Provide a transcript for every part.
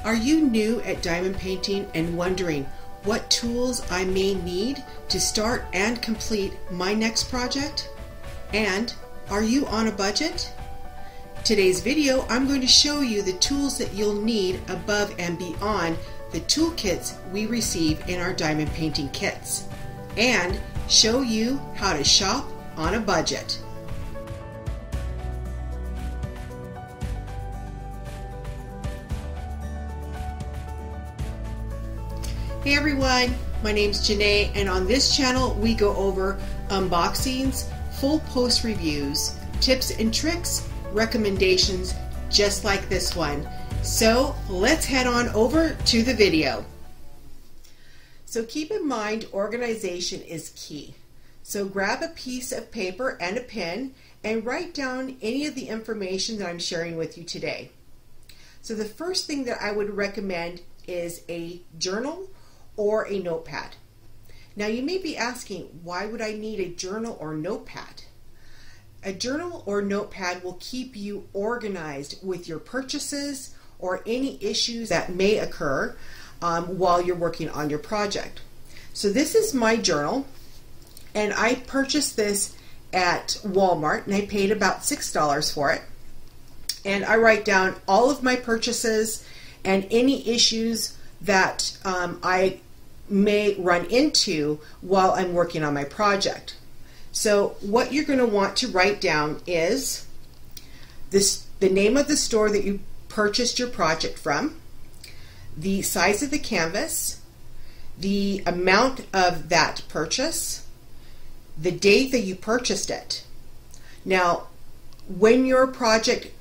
Are you new at diamond painting and wondering what tools I may need to start and complete my next project? And are you on a budget? Today's video, I'm going to show you the tools that you'll need above and beyond the toolkits we receive in our diamond painting kits, and show you how to shop on a budget. Hey everyone, my name's Janae, and on this channel we go over unboxings, full post reviews, tips and tricks, recommendations just like this one. So let's head on over to the video. So keep in mind, organization is key. So grab a piece of paper and a pen and write down any of the information that I'm sharing with you today. So the first thing that I would recommend is a journal or a notepad. Now you may be asking, why would I need a journal or notepad? A journal or notepad will keep you organized with your purchases or any issues that may occur while you're working on your project. So this is my journal, and I purchased this at Walmart, and I paid about $6 for it. And I write down all of my purchases and any issues that I may run into while I'm working on my project. So what you're going to want to write down is the name of the store that you purchased your project from, the size of the canvas, the amount of that purchase, the date that you purchased it. Now, when your project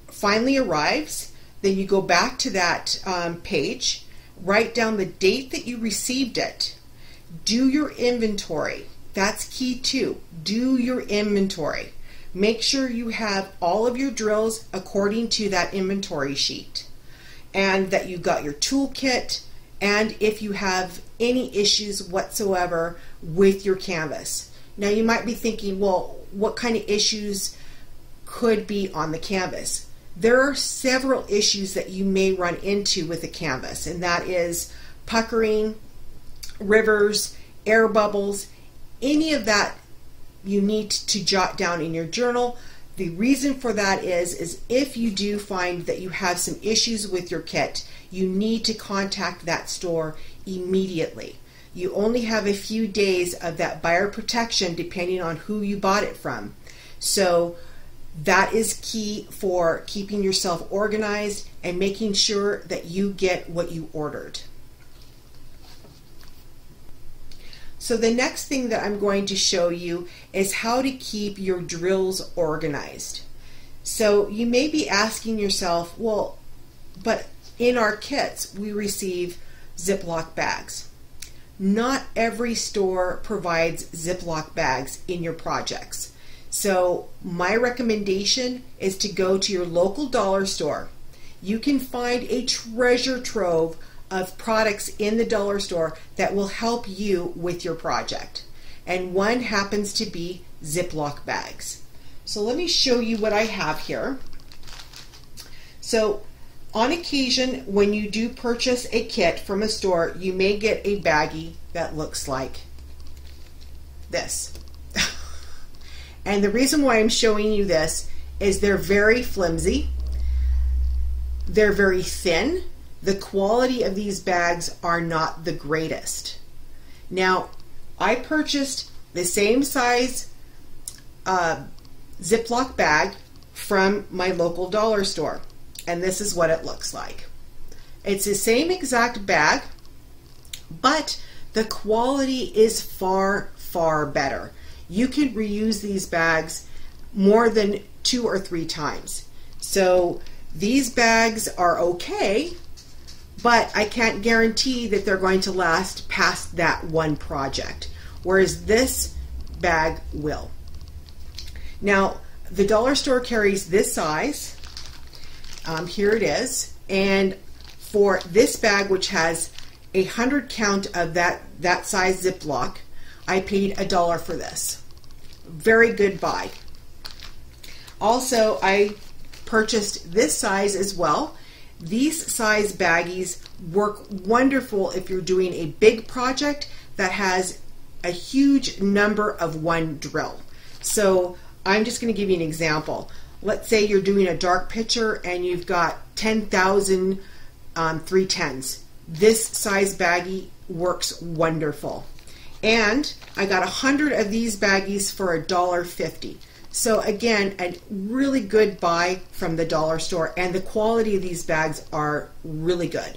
finally arrives, then you go back to that page, write down the date that you received it, do your inventory. That's key too. Do your inventory. Make sure you have all of your drills according to that inventory sheet, and that you got your toolkit, and if you have any issues whatsoever with your canvas. Now you might be thinking, well, what kind of issues could be on the canvas? There are several issues that you may run into with the canvas, and that is puckering, rivers, air bubbles. Any of that you need to jot down in your journal. The reason for that is if you do find that you have some issues with your kit, you need to contact that store immediately. You only have a few days of that buyer protection depending on who you bought it from. So that is key for keeping yourself organized and making sure that you get what you ordered. So the next thing that I'm going to show you is how to keep your drills organized. So you may be asking yourself, well, but in our kits we receive Ziploc bags. Not every store provides Ziploc bags in your projects. So my recommendation is to go to your local dollar store. You can find a treasure trove of products in the dollar store that will help you with your project. And one happens to be Ziploc bags. So let me show you what I have here. So on occasion, when you do purchase a kit from a store, you may get a baggie that looks like this. And the reason why I'm showing you this is they're very flimsy, they're very thin. The quality of these bags are not the greatest. Now, I purchased the same size Ziploc bag from my local dollar store, and this is what it looks like. It's the same exact bag, but the quality is far, far better. You can reuse these bags more than 2 or 3 times. So these bags are okay, but I can't guarantee that they're going to last past that one project, whereas this bag will. Now, the dollar store carries this size. Here it is. And for this bag, which has 100 count of that size Ziploc, I paid $1 for this. Very good buy. Also, I purchased this size as well. These size baggies work wonderful if you're doing a big project that has a huge number of one drill. So I'm just going to give you an example. Let's say you're doing a dark picture and you've got 10,000 310s. This size baggie works wonderful. And I got 100 of these baggies for $1.50. So again, a really good buy from the dollar store, and the quality of these bags are really good.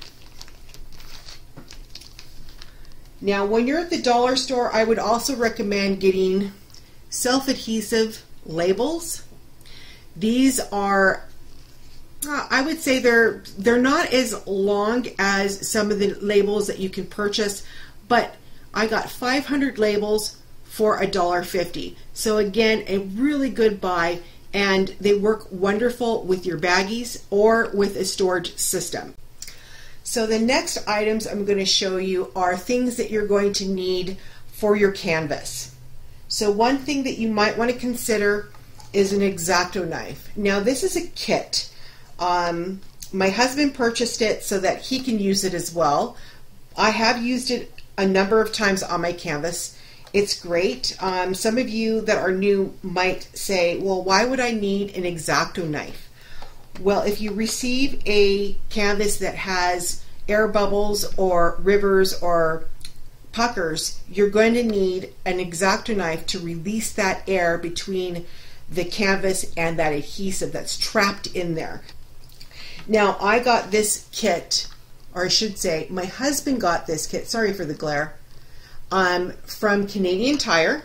Now, when you're at the dollar store, I would also recommend getting self-adhesive labels. These are, I would say they're not as long as some of the labels that you can purchase, but I got 500 labels for $1.50. So again, a really good buy, and they work wonderful with your baggies or with a storage system. So the next items I'm going to show you are things that you're going to need for your canvas. So one thing that you might want to consider is an X-Acto knife. Now this is a kit. My husband purchased it so that he can use it as well. I have used it a number of times on my canvas. It's great. Some of you that are new might say, well, why would I need an X-Acto knife? Well, if you receive a canvas that has air bubbles or rivers or puckers, you're going to need an X-Acto knife to release that air between the canvas and that adhesive that's trapped in there. Now, I got this kit, or I should say, my husband got this kit, sorry for the glare, from Canadian Tire.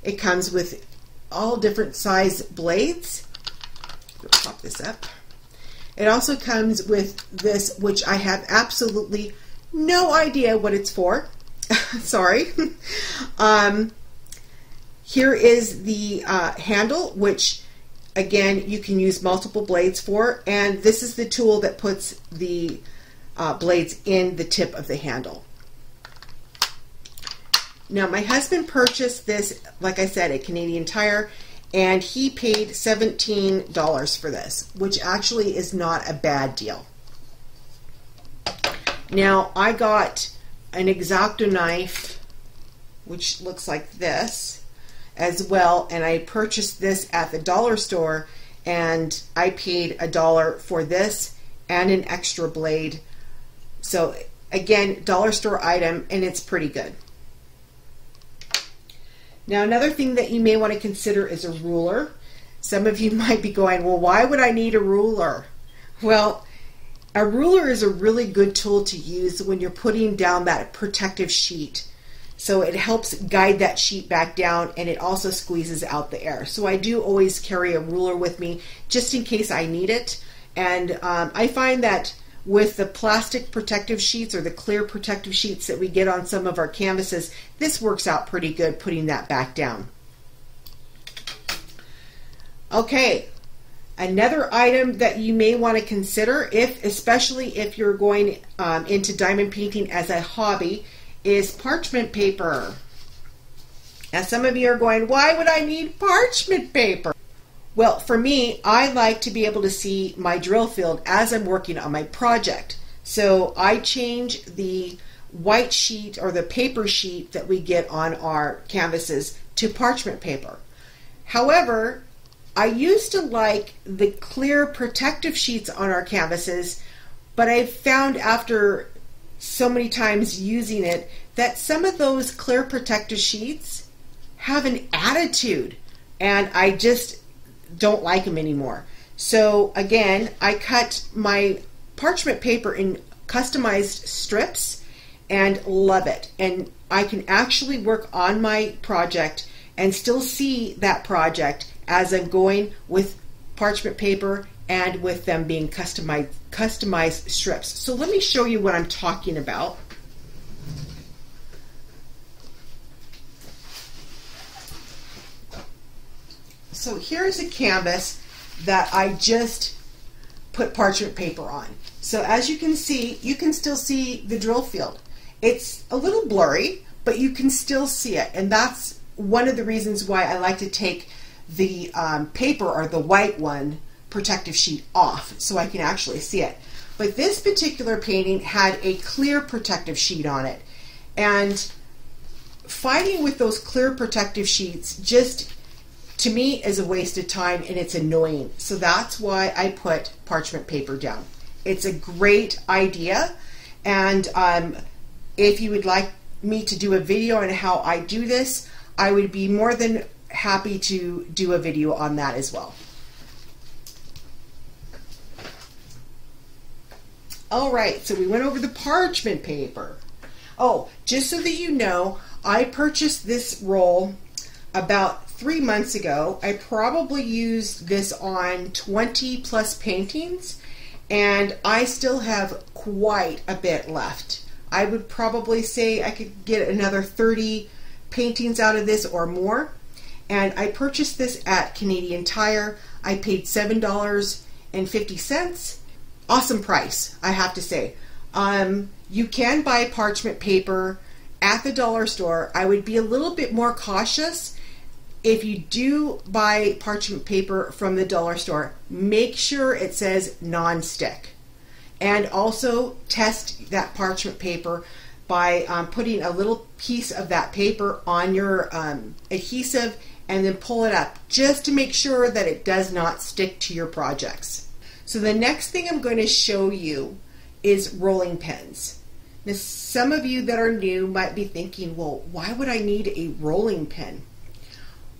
It comes with all different size blades. Pop this up. It also comes with this, which I have absolutely no idea what it's for. Sorry. Here is the handle, which again you can use multiple blades for, and this is the tool that puts the blades in the tip of the handle. Now my husband purchased this, like I said, at Canadian Tire, and he paid $17 for this, which actually is not a bad deal. Now I got an X-Acto knife, which looks like this as well, and I purchased this at the dollar store, and I paid $1 for this and an extra blade. So again, dollar store item, and it's pretty good. Now another thing that you may want to consider is a ruler. Some of you might be going, well, why would I need a ruler? Well, a ruler is a really good tool to use when you're putting down that protective sheet. So it helps guide that sheet back down, and it also squeezes out the air. So I do always carry a ruler with me just in case I need it. And I find that with the plastic protective sheets or the clear protective sheets that we get on some of our canvases, this works out pretty good putting that back down. Okay, another item that you may want to consider, especially if you're going into diamond painting as a hobby, is parchment paper. Now some of you are going, why would I need parchment paper? Well, for me, I like to be able to see my drill field as I'm working on my project. So I change the white sheet or the paper sheet that we get on our canvases to parchment paper. However, I used to like the clear protective sheets on our canvases, but I found after so many times using it that some of those clear protective sheets have an attitude, and I just don't like them anymore. So again, I cut my parchment paper in customized strips and love it. And I can actually work on my project and still see that project as I'm going with parchment paper and with them being customized strips. So let me show you what I'm talking about. So here's a canvas that I just put parchment paper on. So as you can still see the drill field. It's a little blurry, but you can still see it. And that's one of the reasons why I like to take the paper, or the white one, protective sheet off, so I can actually see it. But this particular painting had a clear protective sheet on it. And fighting with those clear protective sheets just, to me, is a waste of time, and it's annoying. So that's why I put parchment paper down. It's a great idea. And if you would like me to do a video on how I do this, I would be more than happy to do a video on that as well. All right, so we went over the parchment paper. Oh, just so that you know, I purchased this roll about 3 months ago. I probably used this on 20 plus paintings, and I still have quite a bit left. I would probably say I could get another 30 paintings out of this or more. And I purchased this at Canadian Tire. I paid $7.50. Awesome price, I have to say. You can buy parchment paper at the dollar store. I would be a little bit more cautious. If you do buy parchment paper from the dollar store, make sure it says non-stick. And also test that parchment paper by putting a little piece of that paper on your adhesive and then pull it up just to make sure that it does not stick to your projects. So the next thing I'm going to show you is rolling pins. Now, some of you that are new might be thinking, well, why would I need a rolling pin?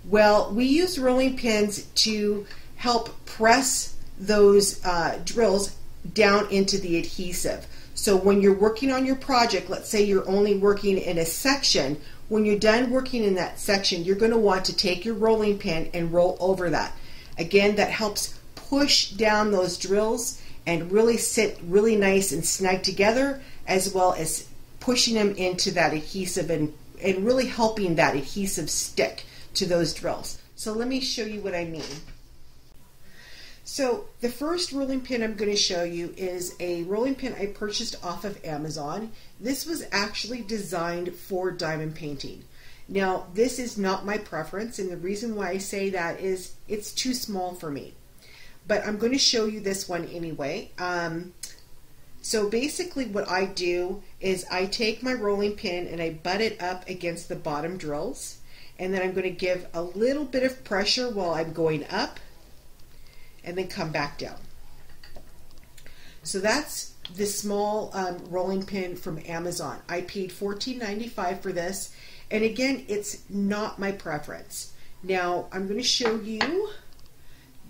Well, we use rolling pins to help press those drills down into the adhesive. So when you're working on your project, let's say you're only working in a section, when you're done working in that section, you're going to want to take your rolling pin and roll over that. Again, that helps push down those drills and really sit really nice and snug together, as well as pushing them into that adhesive and really helping that adhesive stick to those drills. So let me show you what I mean. So the first rolling pin I'm going to show you is a rolling pin I purchased off of Amazon. This was actually designed for diamond painting. Now, this is not my preference, and the reason why I say that is it's too small for me. But I'm going to show you this one anyway. So basically what I do is I take my rolling pin and I butt it up against the bottom drills, and then I'm going to give a little bit of pressure while I'm going up and then come back down. So that's the small rolling pin from Amazon. I paid $14.95 for this, and again, it's not my preference. Now I'm going to show you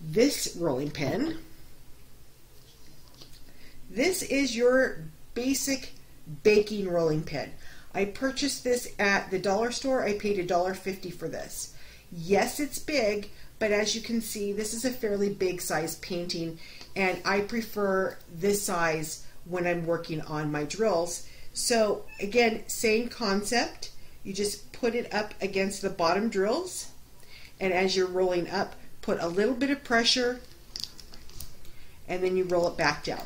this rolling pin. This is your basic baking rolling pin. I purchased this at the dollar store. I paid $1.50 for this. Yes, it's big, but as you can see, this is a fairly big size painting, and I prefer this size when I'm working on my drills. So again, same concept. You just put it up against the bottom drills, and as you're rolling up, put a little bit of pressure, and then you roll it back down.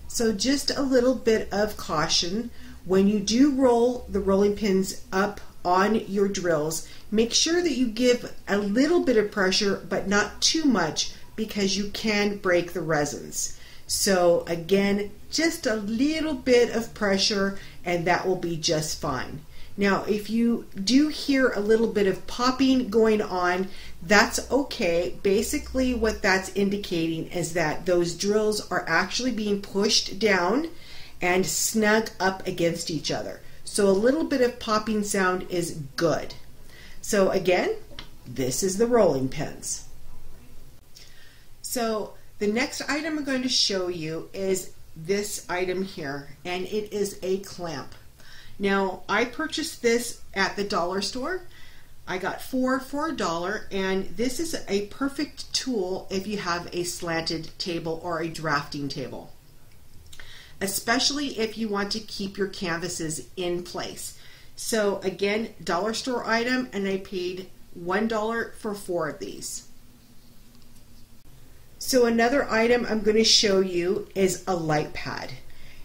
So just a little bit of caution. When you do roll the rolling pins up on your drills, make sure that you give a little bit of pressure, but not too much, because you can break the resins. So again, just a little bit of pressure, and that will be just fine. Now, if you do hear a little bit of popping going on, that's okay. Basically, what that's indicating is that those drills are actually being pushed down and snug up against each other. So a little bit of popping sound is good. So again, this is the rolling pins. So the next item I'm going to show you is this item here, and it is a clamp. Now, I purchased this at the dollar store. I got 4 for $1, and this is a perfect tool if you have a slanted table or a drafting table, especially if you want to keep your canvases in place. So again, dollar store item, and I paid $1 for 4 of these. So another item I'm going to show you is a light pad.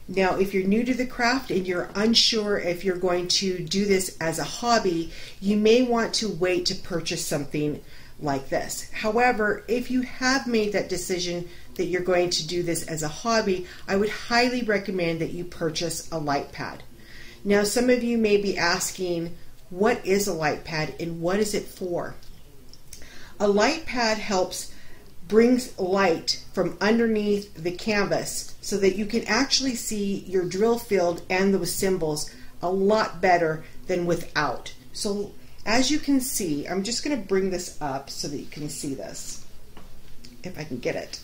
Now, if you're new to the craft and you're unsure if you're going to do this as a hobby, you may want to wait to purchase something like this. However, if you have made that decision that you're going to do this as a hobby, I would highly recommend that you purchase a light pad. Now, some of you may be asking, what is a light pad and what is it for? A light pad brings light from underneath the canvas so that you can actually see your drill field and those symbols a lot better than without. So as you can see, I'm just going to bring this up so that you can see this, if I can get it.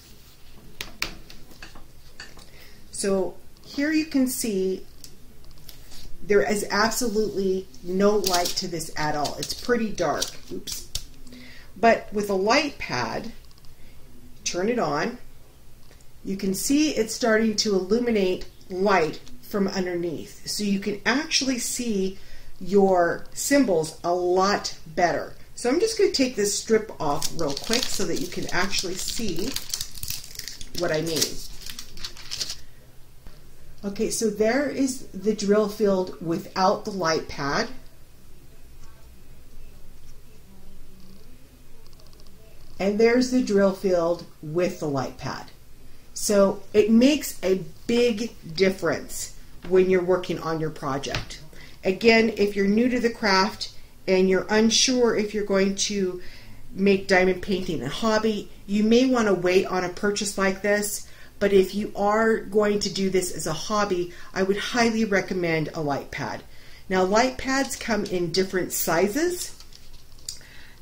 So here you can see there is absolutely no light to this at all. It's pretty dark. Oops. But with a light pad, turn it on, you can see it's starting to illuminate light from underneath. So you can actually see your symbols a lot better. So I'm just going to take this strip off real quick so that you can actually see what I mean. Okay, so there is the drill field without the light pad. And there's the drill field with the light pad. So it makes a big difference when you're working on your project. Again, if you're new to the craft and you're unsure if you're going to make diamond painting a hobby, you may want to wait on a purchase like this. But if you are going to do this as a hobby, I would highly recommend a light pad. Now, light pads come in different sizes.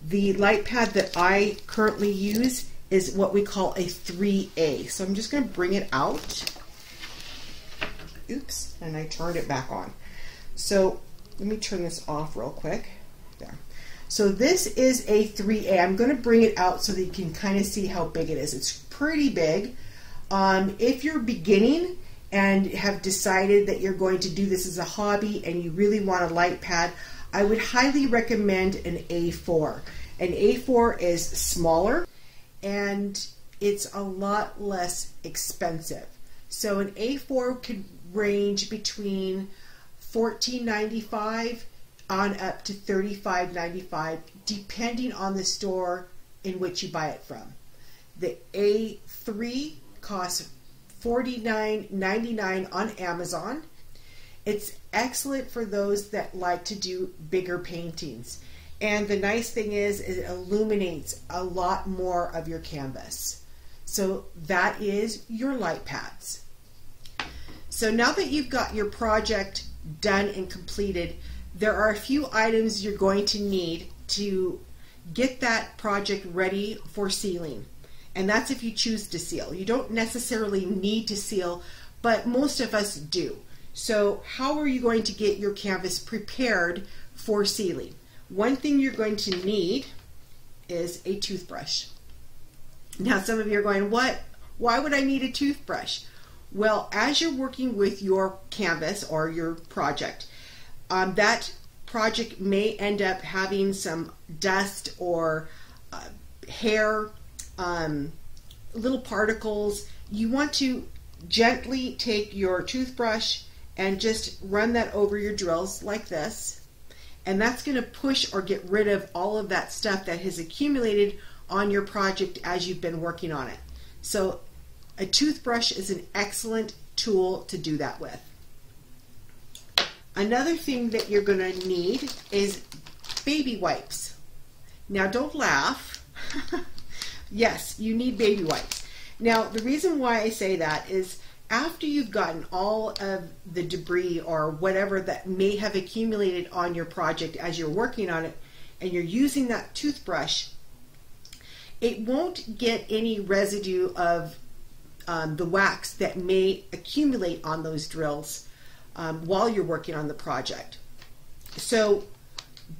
The light pad that I currently use is what we call a 3A. So I'm just going to bring it out. Oops, and I turned it back on. So let me turn this off real quick. There. So this is a 3A. I'm going to bring it out so that you can kind of see how big it is. It's pretty big. If you're beginning and have decided that you're going to do this as a hobby and you really want a light pad, I would highly recommend an A4. An A4 is smaller and it's a lot less expensive. So an A4 could range between $14.95 on up to $35.95 depending on the store in which you buy it from. The A3 costs $49.99 on Amazon. It's excellent for those that like to do bigger paintings. And the nice thing is it illuminates a lot more of your canvas. So that is your light pads. So now that you've got your project done and completed, there are a few items you're going to need to get that project ready for sealing. And that's if you choose to seal. You don't necessarily need to seal, but most of us do. So how are you going to get your canvas prepared for sealing? One thing you're going to need is a toothbrush. Now some of you are going, what? Why would I need a toothbrush? Well, as you're working with your canvas or your project, that project may end up having some dust or hair, little particles. You want to gently take your toothbrush and just run that over your drills like this, and that's going to push or get rid of all of that stuff that has accumulated on your project as you've been working on it. So a toothbrush is an excellent tool to do that with. Another thing that you're going to need is baby wipes. Now don't laugh. Yes, you need baby wipes. Now the reason why I say that is after you've gotten all of the debris or whatever that may have accumulated on your project as you're working on it and you're using that toothbrush, it won't get any residue of the wax that may accumulate on those drills while you're working on the project. So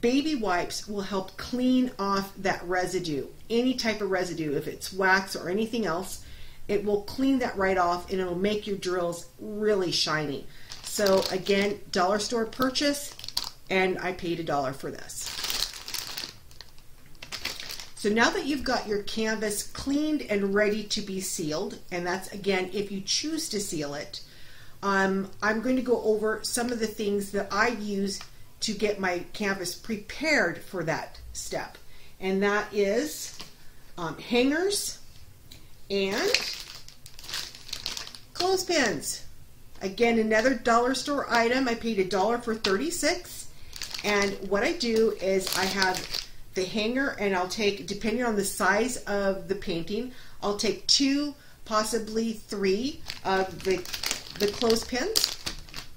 baby wipes will help clean off that residue, any type of residue, if it's wax or anything else. It will clean that right off and it'll make your drills really shiny. So again, dollar store purchase, and I paid $1 for this. So now that you've got your canvas cleaned and ready to be sealed, and that's again if you choose to seal it, I'm going to go over some of the things that I use to get my canvas prepared for that step. And that is hangers and clothespins. Again, another dollar store item. I paid $1 for 36. And what I do is I have the hanger, and I'll take, depending on the size of the painting, I'll take 2, possibly 3 of the clothespins,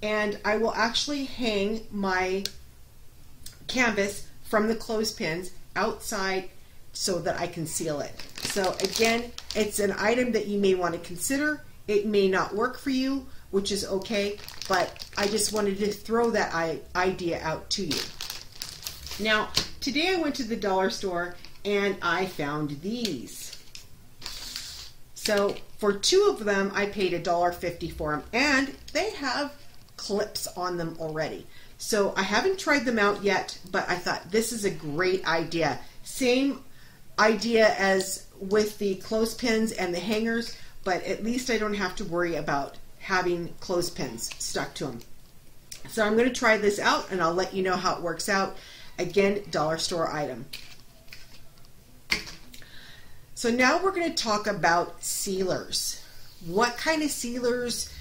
and I will actually hang my canvas from the clothespins outside so that I can seal it. So again, it's an item that you may want to consider. It may not work for you, which is okay, but I just wanted to throw that idea out to you. Now, today I went to the dollar store and I found these. So for 2 of them, I paid $1.50 for them, and they have clips on them already. So I haven't tried them out yet, but I thought this is a great idea. Same idea as with the clothespins and the hangers, but at least I don't have to worry about having clothespins stuck to them. So I'm going to try this out and I'll let you know how it works out. Again, dollar store item. So now we're going to talk about sealers. What kind of sealers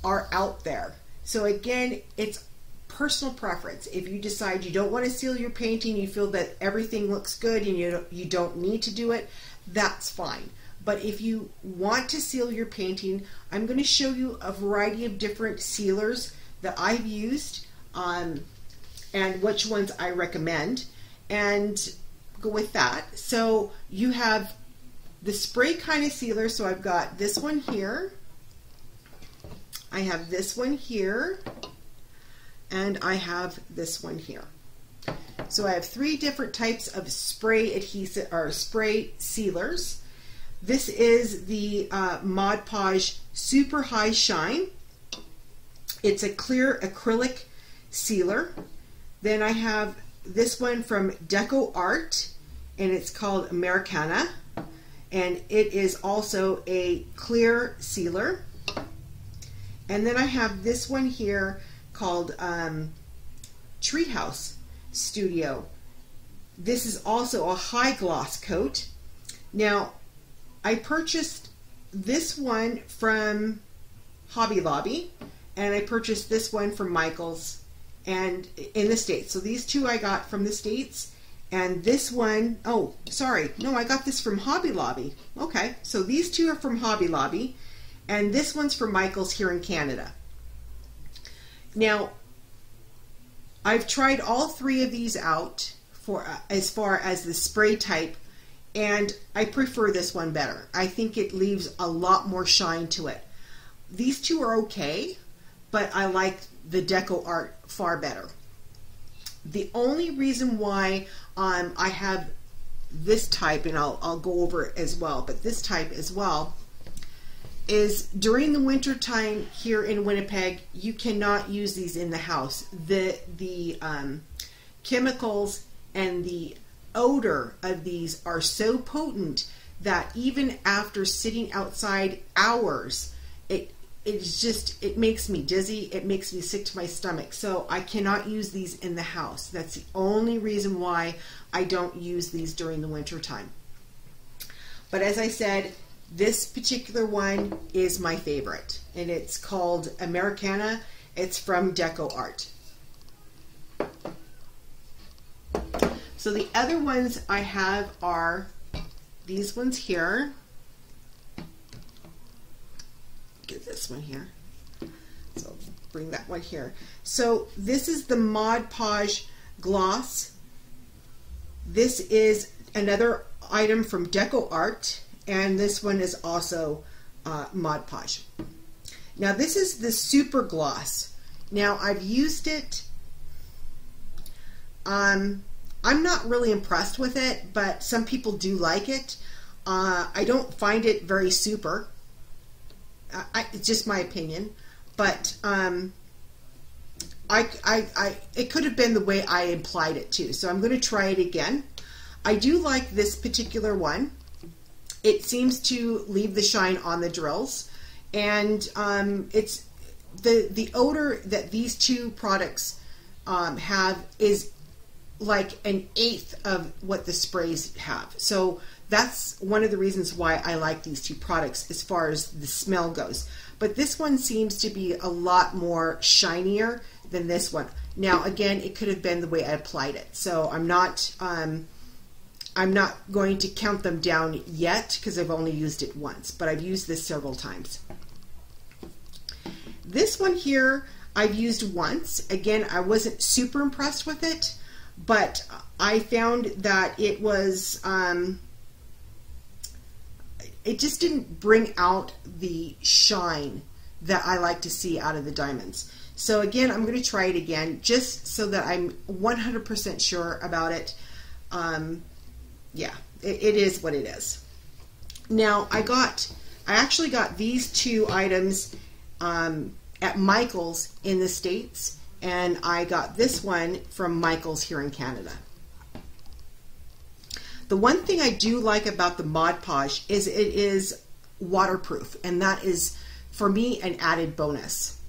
are out there? So again, it's personal preference. If you decide you don't want to seal your painting, you feel that everything looks good and you don't need to do it, that's fine. But if you want to seal your painting, I'm going to show you a variety of different sealers that I've used and which ones I recommend, and go with that. So you have the spray kind of sealer. So I've got this one here, I have this one here, and I have this one here. So I have 3 different types of spray adhesive or spray sealers. This is the Mod Podge Super High Shine. It's a clear acrylic sealer. Then I have this one from Deco Art, and it's called Americana, and it is also a clear sealer. And then I have this one here called Treehouse Studio. This is also a high gloss coat. Now, I purchased this one from Hobby Lobby, and I purchased this one from Michael's and in the States. So these 2 I got from the States, and this one, oh, sorry, no, I got this from Hobby Lobby. Okay, so these 2 are from Hobby Lobby, and this one's from Michael's here in Canada. Now, I've tried all 3 of these out for as far as the spray type, and I prefer this one better. I think it leaves a lot more shine to it. These 2 are okay, but I like the Deco Art far better. The only reason why I have this type, and I'll go over it as well, but this type as well, is during the winter time here in Winnipeg, you cannot use these in the house. The chemicals and the odor of these are so potent that even after sitting outside hours, it makes me dizzy, it makes me sick to my stomach. So I cannot use these in the house. That's the only reason why I don't use these during the winter time. But as I said, this particular one is my favorite, and it's called Americana. It's from Deco Art. So the other ones I have are these ones here. Get this one here. So bring that one here. So this is the Mod Podge Gloss. This is another item from Deco Art, and this one is also Mod Podge. Now this is the Super Gloss. Now I've used it. I'm not really impressed with it, but some people do like it. I don't find it very super. It's just my opinion, but it could have been the way I implied it too. So I'm going to try it again. I do like this particular one. It seems to leave the shine on the drills, and it's the odor that these 2 products have is like an 1/8 of what the sprays have. So that's one of the reasons why I like these 2 products as far as the smell goes. but this one seems to be a lot more shinier than this one. Now again, it could have been the way I applied it, so I'm not going to count them down yet because I've only used it once, but I've used this several times. This one here I've used once. Again, I wasn't super impressed with it, but I found that it was it just didn't bring out the shine that I like to see out of the diamonds. So again, I'm going to try it again just so that I'm 100% sure about it. Yeah, it is what it is. Now I actually got these two items at Michael's in the States, and I got this one from Michael's here in Canada. The one thing I do like about the Mod Podge is it is waterproof, and that is for me an added bonus.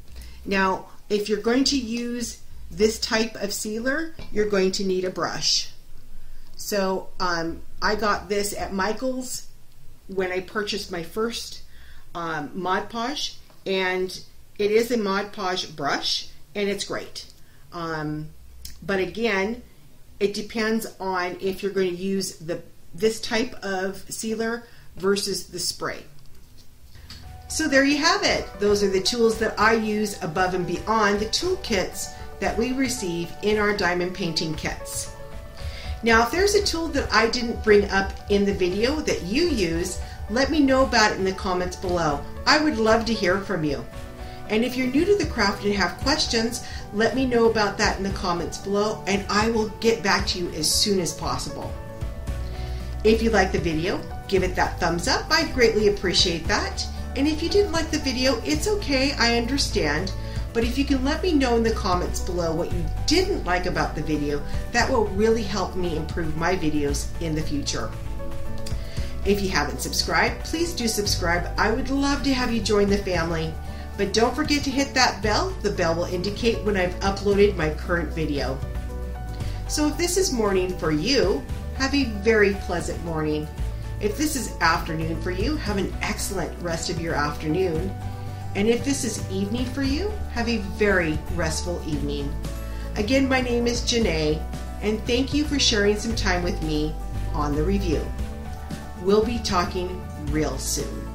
Now if you're going to use this type of sealer, you're going to need a brush. So I got this at Michael's when I purchased my first Mod Podge, and it is a Mod Podge brush, and it's great. But again, it depends on if you're going to use this type of sealer versus the spray. So there you have it. Those are the tools that I use above and beyond the toolkits that we receive in our diamond painting kits. Now, if there's a tool that I didn't bring up in the video that you use, let me know about it in the comments below. I would love to hear from you. And if you're new to the craft and have questions, let me know about that in the comments below, and I will get back to you as soon as possible. If you like the video, give it that thumbs up. I'd greatly appreciate that. And if you didn't like the video, it's okay, I understand. But if you can let me know in the comments below what you didn't like about the video, that will really help me improve my videos in the future. If you haven't subscribed, please do subscribe. I would love to have you join the family. But don't forget to hit that bell. The bell will indicate when I've uploaded my current video. So if this is morning for you, have a very pleasant morning. If this is afternoon for you, have an excellent rest of your afternoon. And if this is evening for you, have a very restful evening. Again, my name is Janae, and thank you for sharing some time with me on The Review. We'll be talking real soon.